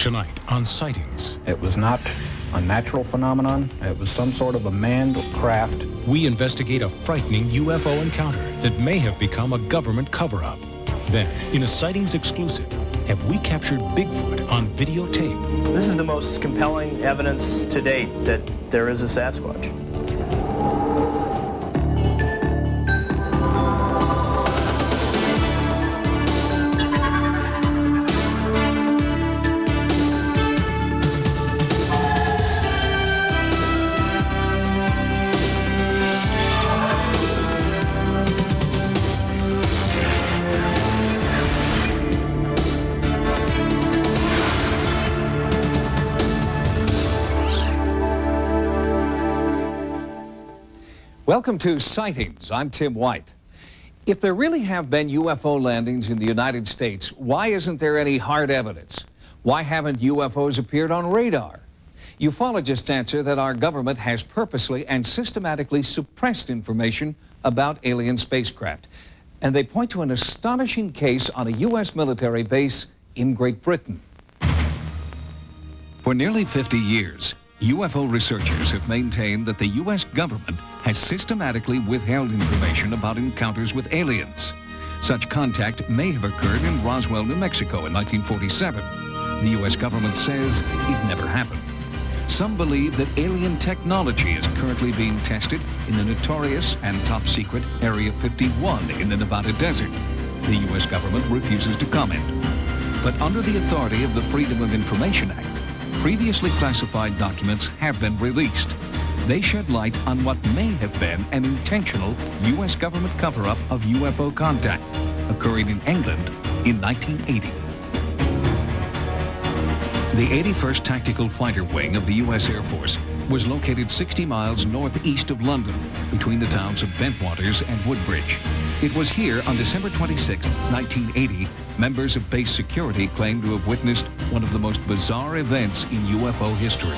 Tonight on Sightings. It was not a natural phenomenon. It was some sort of a manned craft. We investigate a frightening UFO encounter that may have become a government cover-up. Then, in a Sightings exclusive, have we captured Bigfoot on videotape? This is the most compelling evidence to date that there is a Sasquatch. Welcome to Sightings. I'm Tim White. If there really have been UFO landings in the United States, why isn't there any hard evidence? Why haven't UFOs appeared on radar? Ufologists answer that our government has purposely and systematically suppressed information about alien spacecraft. And they point to an astonishing case on a U.S. military base in Great Britain. For nearly 50 years, UFO researchers have maintained that the U.S. government has systematically withheld information about encounters with aliens. Such contact may have occurred in Roswell, New Mexico in 1947. The U.S. government says it never happened. Some believe that alien technology is currently being tested in the notorious and top-secret Area 51 in the Nevada desert. The U.S. government refuses to comment. But under the authority of the Freedom of Information Act, previously classified documents have been released. They shed light on what may have been an intentional U.S. government cover-up of UFO contact occurring in England in 1980. The 81st Tactical Fighter Wing of the U.S. Air Force was located 60 miles northeast of London, between the towns of Bentwaters and Woodbridge. It was here on December 26, 1980, members of base security claimed to have witnessed one of the most bizarre events in UFO history.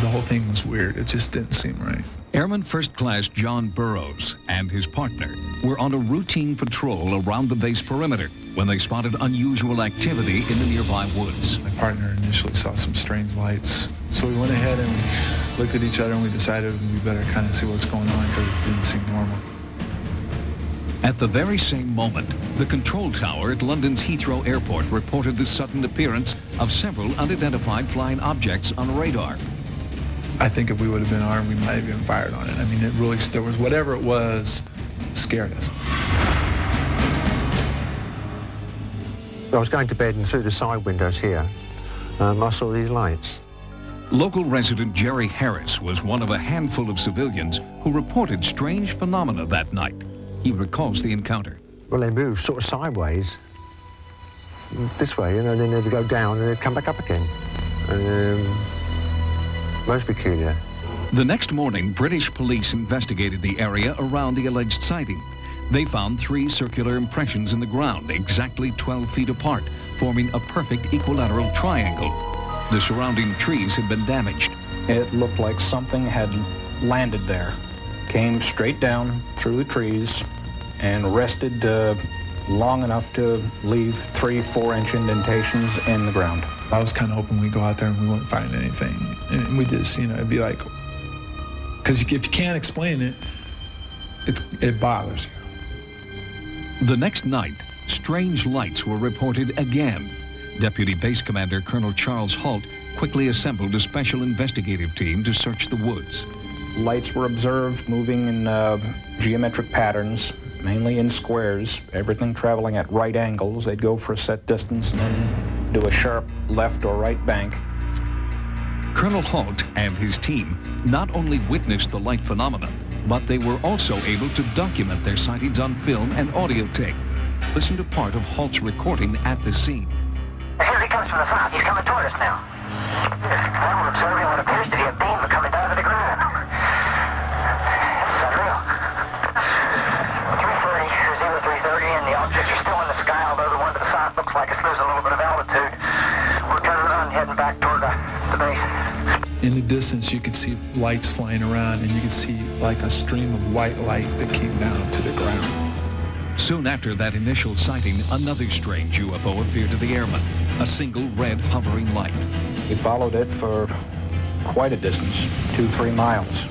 The whole thing was weird. It just didn't seem right. Airman First Class John Burroughs and his partner were on a routine patrol around the base perimeter when they spotted unusual activity in the nearby woods. My partner initially saw some strange lights. So we went ahead and looked at each other and we decided we better kind of see what's going on because it didn't seem normal. At the very same moment, the control tower at London's Heathrow Airport reported the sudden appearance of several unidentified flying objects on radar. I think if we would have been armed, we might have even fired on it. I mean, it really, there was whatever it was, scared us. I was going to bed and through the side windows here, I saw these lights. Local resident Jerry Harris was one of a handful of civilians who reported strange phenomena that night. He recalls the encounter. Well, they moved sort of sideways, this way, and then they'd go down and they'd come back up again. Most peculiar. The next morning, British police investigated the area around the alleged sighting. They found 3 circular impressions in the ground, exactly 12 feet apart, forming a perfect equilateral triangle. The surrounding trees had been damaged. It looked like something had landed there, came straight down through the trees, and rested long enough to leave 3-4-inch indentations in the ground. I was kind of hoping we'd go out there and we wouldn't find anything. And we just, you know, it'd be like, because if you can't explain it, it bothers you. The next night, strange lights were reported again. Deputy Base Commander Colonel Charles Halt quickly assembled a special investigative team to search the woods. Lights were observed moving in geometric patterns, mainly in squares, everything traveling at right angles. They'd go for a set distance and then do a sharp left or right bank. Colonel Halt and his team not only witnessed the light phenomena, but they were also able to document their sightings on film and audio tape. Listen to part of Halt's recording at the scene. Here he comes from the south. He's coming toward us now. Now we're observing what appears to be a beam coming down to the ground. This is unreal. 330, 0330, and the objects are still in the sky, although the one to the south looks like it's losing a little bit of altitude. We're turning around and heading back toward the base. In the distance, you could see lights flying around, and you could see like a stream of white light that came down to the ground. Soon after that initial sighting, another strange UFO appeared to the airmen, a single red hovering light. We followed it for quite a distance, 2-3 miles.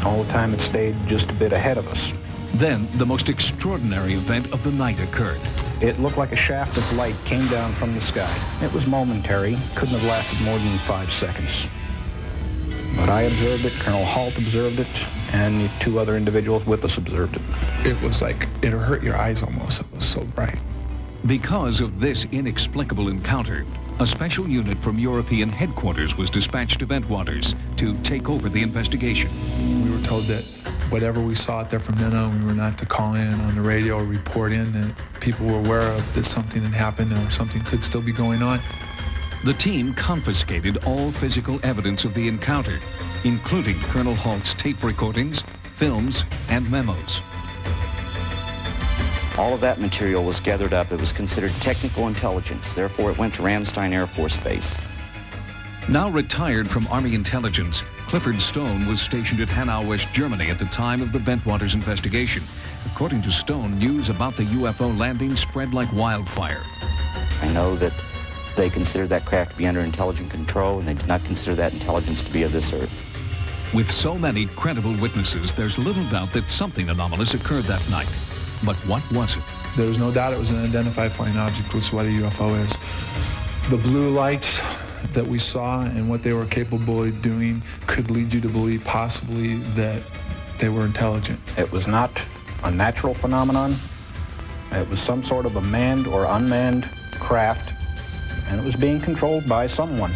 All the time it stayed just a bit ahead of us. Then the most extraordinary event of the night occurred. It looked like a shaft of light came down from the sky. It was momentary, couldn't have lasted more than 5 seconds. But I observed it, Colonel Halt observed it, and 2 other individuals with us observed it. It was like, it hurt your eyes almost. It was so bright. Because of this inexplicable encounter, a special unit from European headquarters was dispatched to Bentwaters to take over the investigation. We were told that whatever we saw out there from then on, we were not to call in on the radio or report in, that people were aware of that something had happened or something could still be going on. The team confiscated all physical evidence of the encounter, including Colonel Halt's tape recordings, films, and memos. All of that material was gathered up. It was considered technical intelligence. Therefore, it went to Ramstein Air Force Base. Now retired from Army intelligence, Clifford Stone was stationed at Hanau, West Germany at the time of the Bentwaters investigation. According to Stone, news about the UFO landing spread like wildfire. I know that they considered that craft to be under intelligent control, and they did not consider that intelligence to be of this earth. With so many credible witnesses, there's little doubt that something anomalous occurred that night. But what was it? There was no doubt it was an unidentified flying object, which is what a UFO is. The blue lights that we saw and what they were capable of doing could lead you to believe possibly that they were intelligent. It was not a natural phenomenon. It was some sort of a manned or unmanned craft, and it was being controlled by someone.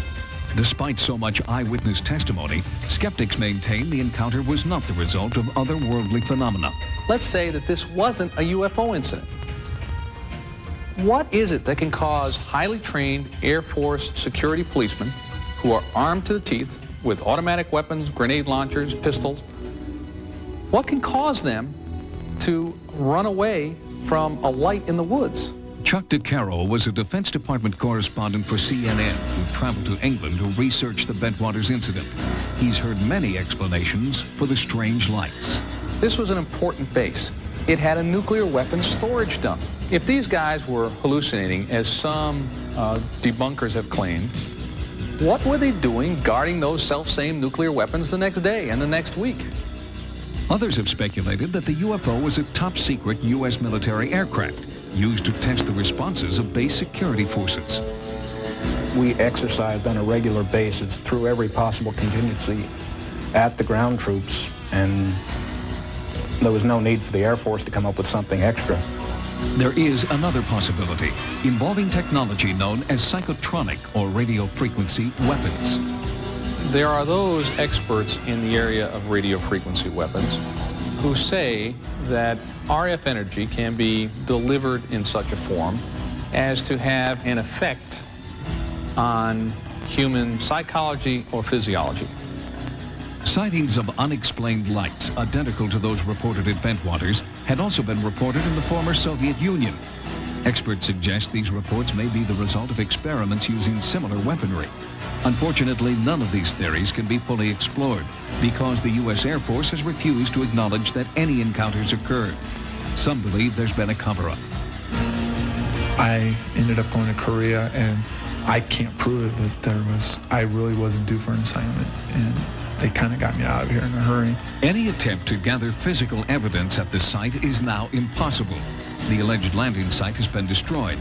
Despite so much eyewitness testimony, skeptics maintain the encounter was not the result of otherworldly phenomena. Let's say that this wasn't a UFO incident. What is it that can cause highly trained Air Force security policemen who are armed to the teeth with automatic weapons, grenade launchers, pistols, what can cause them to run away from a light in the woods? Chuck DeCaro was a Defense Department correspondent for CNN who traveled to England to research the Bentwaters incident. He's heard many explanations for the strange lights. This was an important base. It had a nuclear weapons storage dump. If these guys were hallucinating, as some debunkers have claimed, what were they doing guarding those self-same nuclear weapons the next day and the next week? Others have speculated that the UFO was a top-secret U.S. military aircraft used to test the responses of base security forces. We exercised on a regular basis through every possible contingency at the ground troops, and there was no need for the Air Force to come up with something extra. There is another possibility involving technology known as psychotronic or radio frequency weapons. There are those experts in the area of radio frequency weapons who say that RF energy can be delivered in such a form as to have an effect on human psychology or physiology. Sightings of unexplained lights identical to those reported at Bentwaters had also been reported in the former Soviet Union. Experts suggest these reports may be the result of experiments using similar weaponry. Unfortunately, none of these theories can be fully explored because the U.S. Air Force has refused to acknowledge that any encounters occurred. Some believe there's been a cover-up. I ended up going to Korea, and I can't prove it, but I really wasn't due for an assignment, and they kind of got me out of here in a hurry. Any attempt to gather physical evidence at the site is now impossible. The alleged landing site has been destroyed.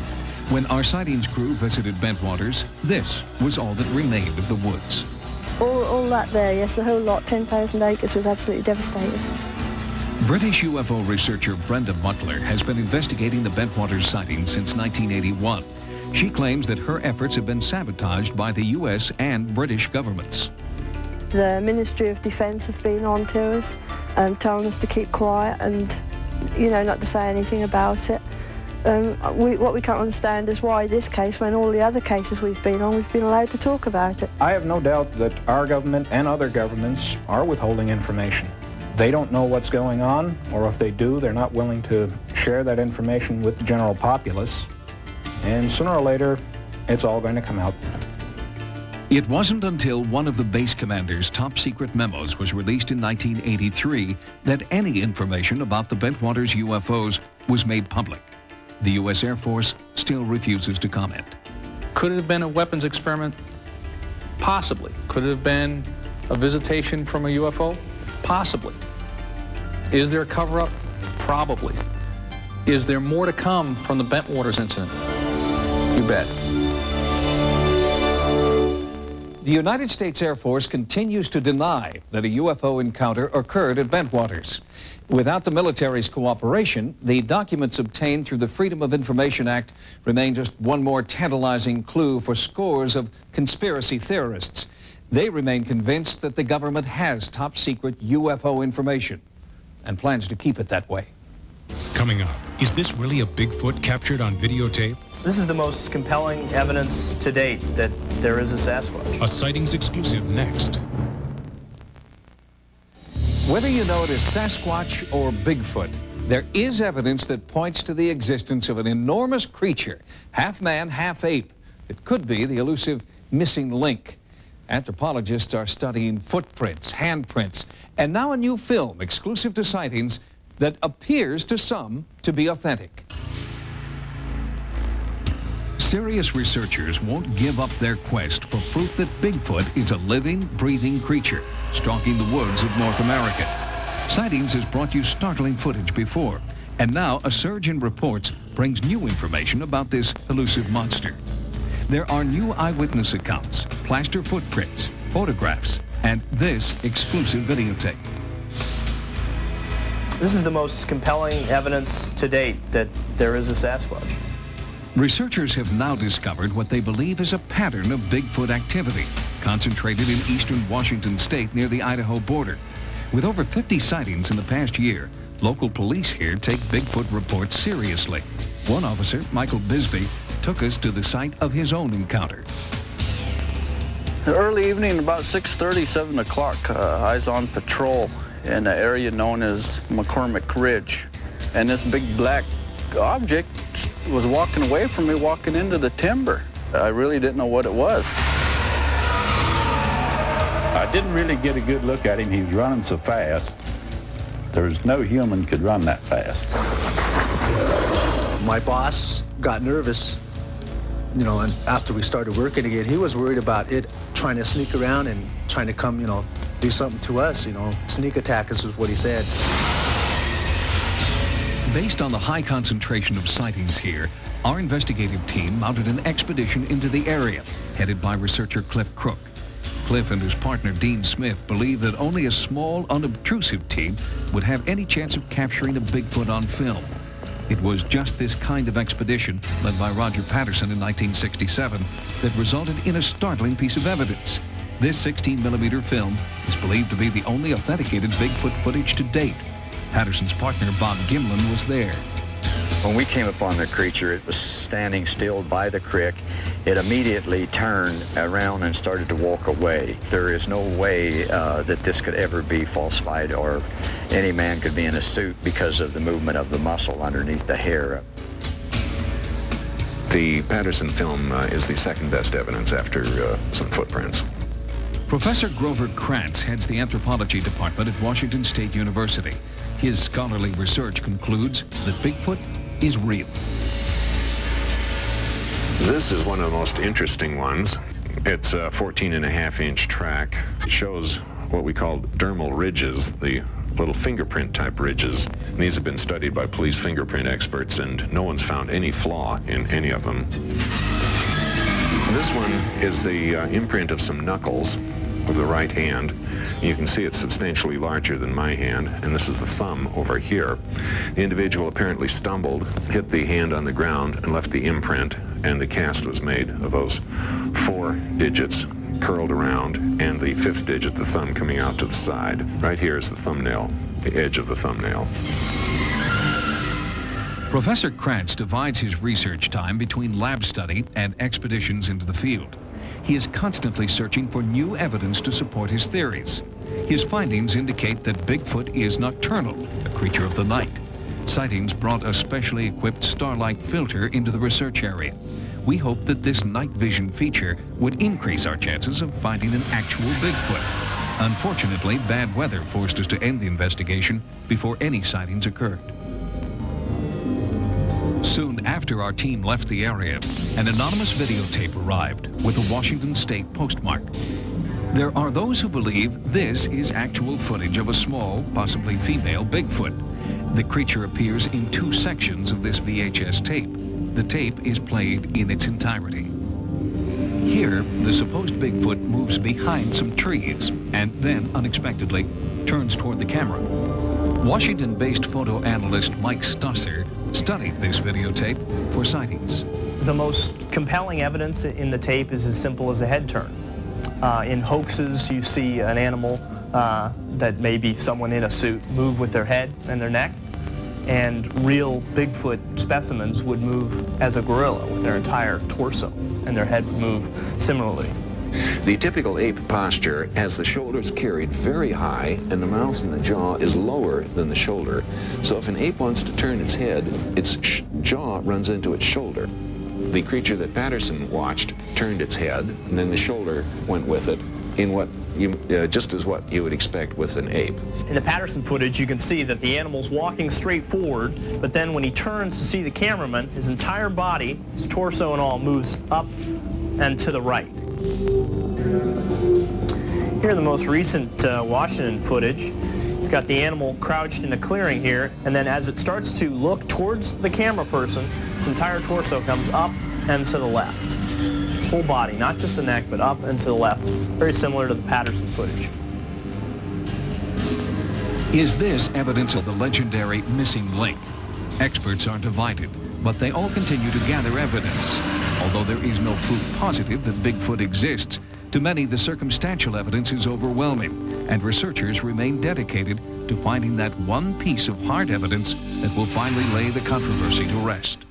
When our sightings crew visited Bentwaters, this was all that remained of the woods. All that there, yes, the whole lot, 10,000 acres, was absolutely devastated. British UFO researcher Brenda Butler has been investigating the Bentwaters sighting since 1981. She claims that her efforts have been sabotaged by the U.S. and British governments. The Ministry of Defence have been on to us, telling us to keep quiet and, you know, not to say anything about it. What we can't understand is why this case, when all the other cases we've been on, we've been allowed to talk about it. I have no doubt that our government and other governments are withholding information. They don't know what's going on, or if they do, they're not willing to share that information with the general populace. And sooner or later, it's all going to come out. It wasn't until one of the base commander's top secret memos was released in 1983 that any information about the Bentwaters UFOs was made public. The U.S. Air Force still refuses to comment. Could it have been a weapons experiment? Possibly. Could it have been a visitation from a UFO? Possibly. Is there a cover-up? Probably. Is there more to come from the Bentwaters incident? You bet. The United States Air Force continues to deny that a UFO encounter occurred at Bentwaters. Without the military's cooperation, the documents obtained through the Freedom of Information Act remain just one more tantalizing clue for scores of conspiracy theorists. They remain convinced that the government has top-secret UFO information and plans to keep it that way. Coming up, is this really a Bigfoot captured on videotape? This is the most compelling evidence to date that there is a Sasquatch. A sightings exclusive next. Whether you know it as Sasquatch or Bigfoot, there is evidence that points to the existence of an enormous creature, half man, half ape. It could be the elusive missing link. Anthropologists are studying footprints, handprints, and now a new film exclusive to sightings that appears to some to be authentic. Serious researchers won't give up their quest for proof that Bigfoot is a living, breathing creature stalking the woods of North America. Sightings has brought you startling footage before, and now a surge in reports brings new information about this elusive monster. There are new eyewitness accounts, plaster footprints, photographs, and this exclusive videotape. This is the most compelling evidence to date that there is a Sasquatch. Researchers have now discovered what they believe is a pattern of Bigfoot activity, concentrated in eastern Washington state near the Idaho border. With over 50 sightings in the past year, local police here take Bigfoot reports seriously. One officer, Michael Bisbee, took us to the site of his own encounter. Early evening, about 6:30, 7 o'clock, I was on patrol in an area known as McCormick Ridge. And this big black object was walking away from me, walking into the timber. I really didn't know what it was. I didn't really get a good look at him. He was running so fast. There's no human could run that fast. My boss got nervous, you know, and after we started working again, he was worried about it trying to sneak around and trying to come, you know, do something to us, you know. Sneak attack us is what he said. Based on the high concentration of sightings here, our investigative team mounted an expedition into the area, headed by researcher Cliff Crook. Cliff and his partner Dean Smith believe that only a small, unobtrusive team would have any chance of capturing a Bigfoot on film. It was just this kind of expedition, led by Roger Patterson in 1967, that resulted in a startling piece of evidence. This 16mm film is believed to be the only authenticated Bigfoot footage to date. Patterson's partner, Bob Gimlin, was there. When we came upon the creature, it was standing still by the creek. It immediately turned around and started to walk away. There is no way that this could ever be falsified or any man could be in a suit because of the movement of the muscle underneath the hair. The Patterson film is the second best evidence after some footprints. Professor Grover Krantz heads the anthropology department at Washington State University. His scholarly research concludes that Bigfoot is real. This is one of the most interesting ones. It's a 14.5-inch track. It shows what we call dermal ridges, the little fingerprint type ridges. And these have been studied by police fingerprint experts, and no one's found any flaw in any of them. This one is the imprint of some knuckles of the right hand. You can see it's substantially larger than my hand, and this is the thumb over here. The individual apparently stumbled, hit the hand on the ground, and left the imprint, and the cast was made of those 4 digits curled around, and the 5th digit, the thumb, coming out to the side. Right here is the thumbnail, the edge of the thumbnail. Professor Krantz divides his research time between lab study and expeditions into the field. He is constantly searching for new evidence to support his theories. His findings indicate that Bigfoot is nocturnal, a creature of the night. Sightings brought a specially equipped starlight filter into the research area. we hoped that this night vision feature would increase our chances of finding an actual Bigfoot. Unfortunately, bad weather forced us to end the investigation before any sightings occurred. Soon after our team left the area, an anonymous videotape arrived with a Washington State postmark. There are those who believe this is actual footage of a small, possibly female Bigfoot. The creature appears in 2 sections of this VHS tape. The tape is played in its entirety. Here, the supposed Bigfoot moves behind some trees and then, unexpectedly, turns toward the camera. Washington-based photo analyst Mike Stusser studied this videotape for sightings. The most compelling evidence in the tape is as simple as a head turn. In hoaxes, you see an animal that may be someone in a suit move with their head and their neck, and real Bigfoot specimens would move as a gorilla with their entire torso, and their head would move similarly. The typical ape posture has the shoulders carried very high and the mouth and the jaw is lower than the shoulder. So if an ape wants to turn its head, its jaw runs into its shoulder. The creature that Patterson watched turned its head, and then the shoulder went with it in what just as what you would expect with an ape. In the Patterson footage, you can see that the animal's walking straight forward, but then when he turns to see the cameraman, his entire body, his torso and all, moves up and to the right. Here in the most recent Washington footage, you've got the animal crouched in a clearing here, and then as it starts to look towards the camera person, its entire torso comes up and to the left. Its whole body, not just the neck, but up and to the left. Very similar to the Patterson footage. Is this evidence of the legendary missing link? Experts are divided, but they all continue to gather evidence. Although there is no proof positive that Bigfoot exists, to many the circumstantial evidence is overwhelming, and researchers remain dedicated to finding that one piece of hard evidence that will finally lay the controversy to rest.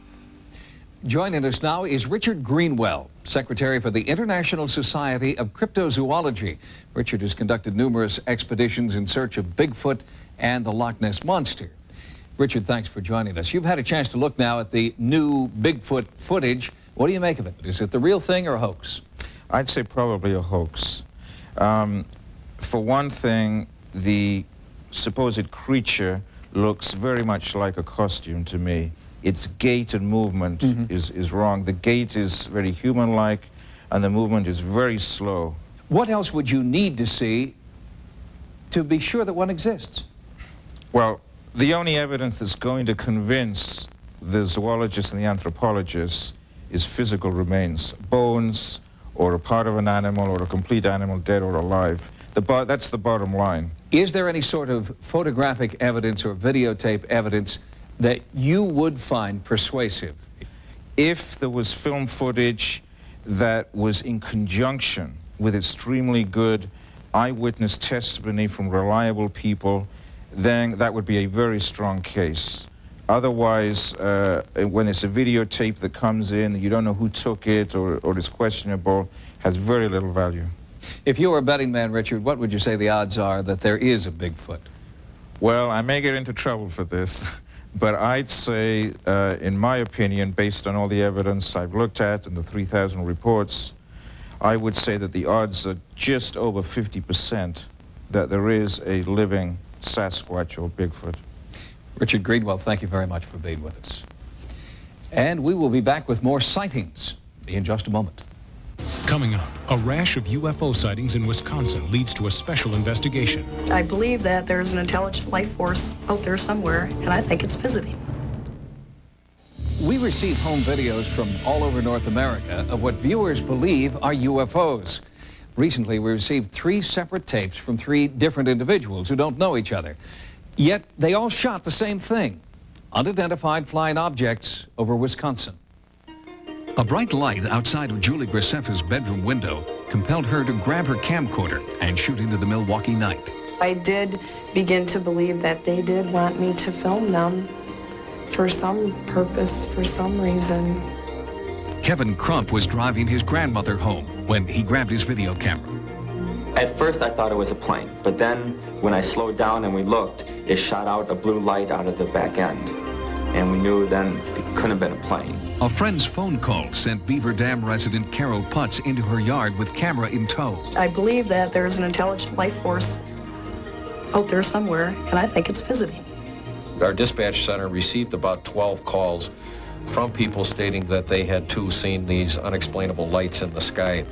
Joining us now is Richard Greenwell, Secretary for the International Society of Cryptozoology. Richard has conducted numerous expeditions in search of Bigfoot and the Loch Ness Monster. Richard, thanks for joining us. You've had a chance to look now at the new Bigfoot footage. What do you make of it? Is it the real thing or a hoax? I'd say probably a hoax. For one thing, the supposed creature looks very much like a costume to me. Its gait and movement is wrong. The gait is very human-like, and the movement is very slow. What else would you need to see to be sure that one exists? Well, the only evidence that's going to convince the zoologists and the anthropologists is physical remains, bones, or a part of an animal, or a complete animal, dead or alive. That's the bottom line. Is there any sort of photographic evidence or videotape evidence that you would find persuasive? If there was film footage that was in conjunction with extremely good eyewitness testimony from reliable people, then that would be a very strong case. Otherwise, when it's a videotape that comes in, you don't know who took it or it's questionable, has very little value. If you were a betting man, Richard, what would you say the odds are that there is a Bigfoot? Well, I may get into trouble for this, but I'd say, in my opinion, based on all the evidence I've looked at and the 3,000 reports, I would say that the odds are just over 50% that there is a living Sasquatch or Bigfoot. Richard Greenwell, thank you very much for being with us. And we will be back with more sightings in just a moment. Coming up, a rash of UFO sightings in Wisconsin leads to a special investigation. I believe that there's an intelligent life force out there somewhere, and I think it's visiting. We receive home videos from all over North America of what viewers believe are UFOs. Recently, we received 3 separate tapes from 3 different individuals who don't know each other. Yet they all shot the same thing, unidentified flying objects over Wisconsin. A bright light outside of Julie Graceffa's bedroom window compelled her to grab her camcorder and shoot into the Milwaukee night. I did begin to believe that they did want me to film them for some purpose, for some reason. Kevin Crump was driving his grandmother home when he grabbed his video camera. At first I thought it was a plane, but then when I slowed down and we looked, it shot out a blue light out of the back end. And we knew then couldn't have been a plane. A friend's phone call sent Beaver Dam resident Carol Putz into her yard with camera in tow. I believe that there's an intelligent life force out there somewhere, and I think it's visiting. Our dispatch center received about 12 calls from people stating that they had too seen these unexplainable lights in the sky.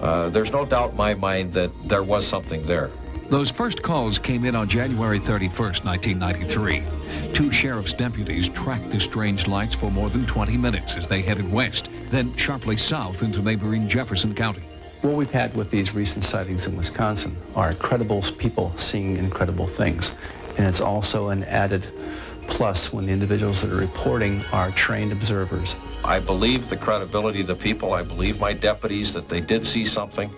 There's no doubt in my mind that there was something there. Those first calls came in on January 31st, 1993. Two sheriff's deputies tracked the strange lights for more than 20 minutes as they headed west, then sharply south into neighboring Jefferson County. What we've had with these recent sightings in Wisconsin are incredible people seeing incredible things. And it's also an added plus when the individuals that are reporting are trained observers. I believe the credibility of the people. I believe my deputies that they did see something.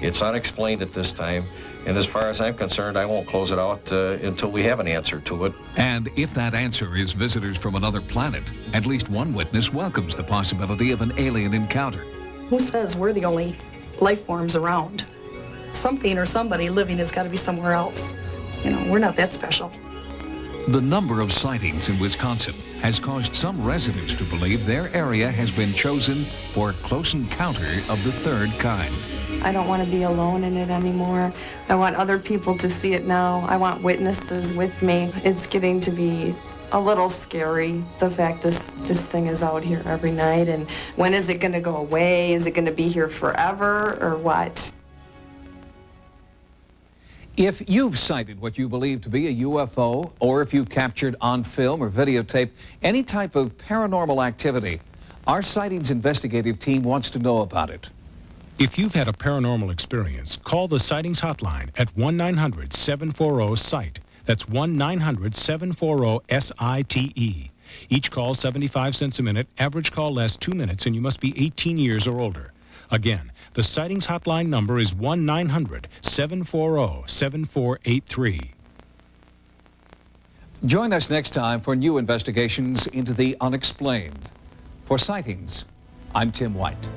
It's unexplained at this time. And as far as I'm concerned, I won't close it out until we have an answer to it. And if that answer is visitors from another planet, at least one witness welcomes the possibility of an alien encounter. Who says we're the only life forms around? Something or somebody living has got to be somewhere else. You know, we're not that special. The number of sightings in Wisconsin has caused some residents to believe their area has been chosen for a close encounter of the third kind. I don't want to be alone in it anymore. I want other people to see it now. I want witnesses with me. It's getting to be a little scary, the fact this thing is out here every night. And when is it going to go away? Is it going to be here forever or what? If you've sighted what you believe to be a UFO, or if you've captured on film or videotape any type of paranormal activity, our sightings investigative team wants to know about it. If you've had a paranormal experience, call the Sightings Hotline at 1-900-740-SIGHT. That's 1-900-740-SITE. Each call 75 cents a minute, average call lasts 2 minutes, and you must be 18 years or older. Again, the Sightings Hotline number is 1-900-740-7483. Join us next time for new investigations into the unexplained. For Sightings, I'm Tim White.